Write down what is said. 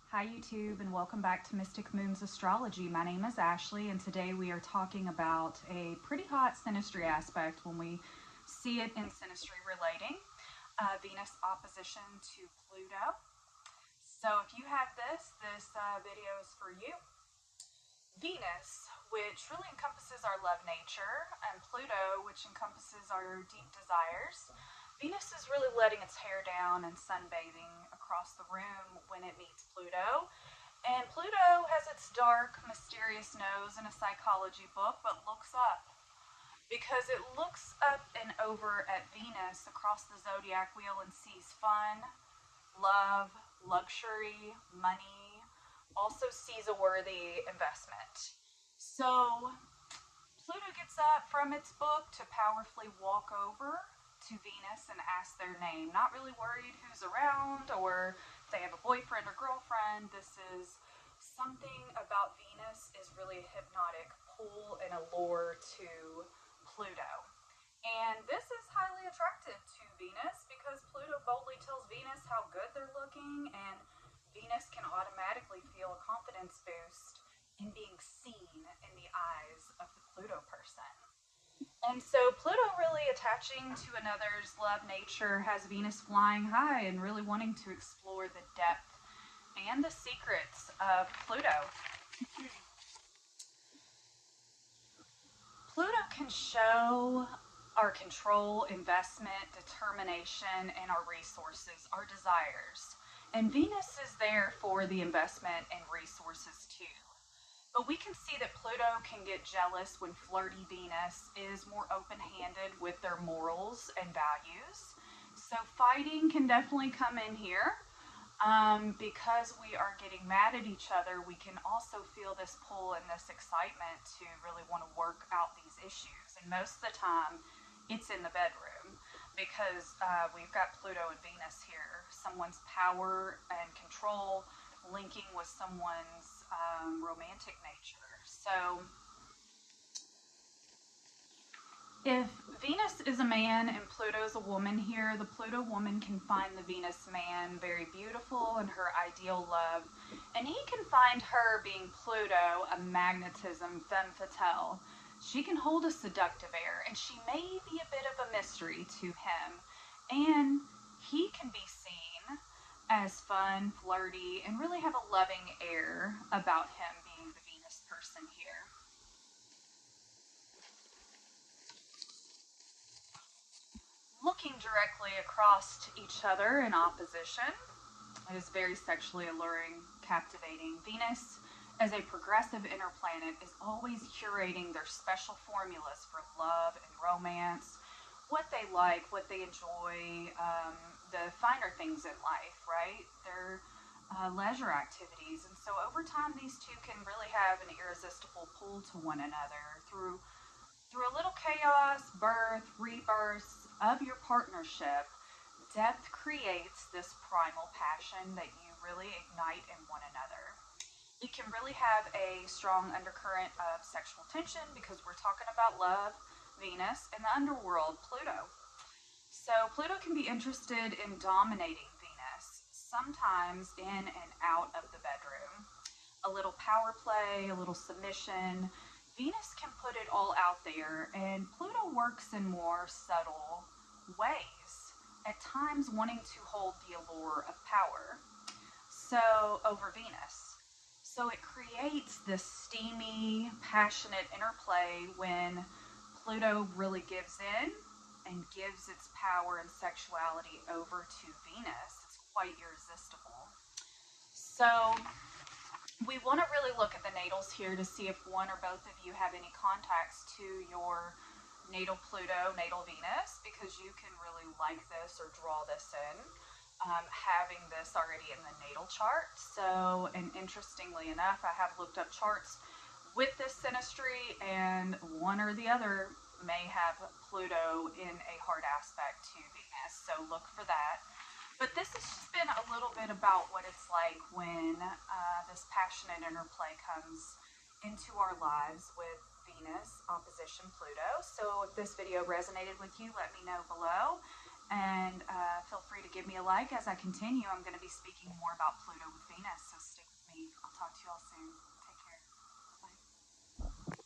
Hi YouTube and welcome back to Mystic Moons Astrology. My name is Ashley and today we are talking about a pretty hot synastry aspect when we see it in synastry relating. Venus opposition to Pluto. So if you have this video is for you. Venus, which really encompasses our love nature, and Pluto, which encompasses our deep desires. Venus is really letting its hair down and sunbathing across the room when it meets Pluto. And Pluto has its dark, mysterious nose in a psychology book, but looks up. Because it looks up and over at Venus across the zodiac wheel and sees fun, love, luxury, money, also sees a worthy investment. So Pluto gets up from its book to powerfully walk over to Venus and ask their name. Not really worried who's around or if they have a boyfriend or girlfriend. This is something about Venus is really a hypnotic pull and allure to Pluto. And this is highly attractive to Venus because Pluto boldly tells Venus how good they're looking, and Venus can automatically feel a confidence boost in being seen in the eyes of the Pluto person. And so Pluto really attaching to another's love nature has Venus flying high and really wanting to explore the depth and the secrets of Pluto. Pluto can show our control, investment, determination, and our resources, our desires. And Venus is there for the investment and resources too. But we can see that Pluto can get jealous when flirty Venus is more open-handed with their morals and values. So fighting can definitely come in here. Because we are getting mad at each other, we can also feel this pull and this excitement to really want to work out these issues. And most of the time, it's in the bedroom because we've got Pluto and Venus here. Someone's power and control linking with someone's romantic nature. So if Venus is a man and Pluto is a woman here, the Pluto woman can find the Venus man very beautiful and her ideal love, and he can find her, being Pluto, a magnetism, femme fatale. She can hold a seductive air, and she may be a bit of a mystery to him, and he can be seen as fun, flirty, and really have a loving air about him being the Venus person here. Looking directly across to each other in opposition, it is very sexually alluring, captivating. Venus, as a progressive inner planet, is always curating their special formulas for love and romance, what they like, what they enjoy, the finer things in life, right? Their leisure activities. And so over time, these two can really have an irresistible pull to one another through a little chaos, birth, rebirths of your partnership. Depth creates this primal passion that you really ignite in one another. You can really have a strong undercurrent of sexual tension because we're talking about love, Venus, and the underworld, Pluto. So Pluto can be interested in dominating Venus, sometimes in and out of the bedroom. A little power play, a little submission. Venus can put it all out there, and Pluto works in more subtle ways, at times wanting to hold the allure of power. So, over Venus. So it creates this steamy, passionate interplay when Pluto really gives in and gives its power and sexuality over to Venus. It's quite irresistible. So we want to really look at the natals here to see if one or both of you have any contacts to your natal Pluto, natal Venus, because you can really like this or draw this in, having this already in the natal chart. So, and interestingly enough, I have looked up charts with this synastry, and one or the other may have Pluto in a hard aspect to Venus, so look for that. But this has just been a little bit about what it's like when this passionate interplay comes into our lives with Venus opposition Pluto. So if this video resonated with you, let me know below. And feel free to give me a like as I continue. I'm going to be speaking more about Pluto with Venus.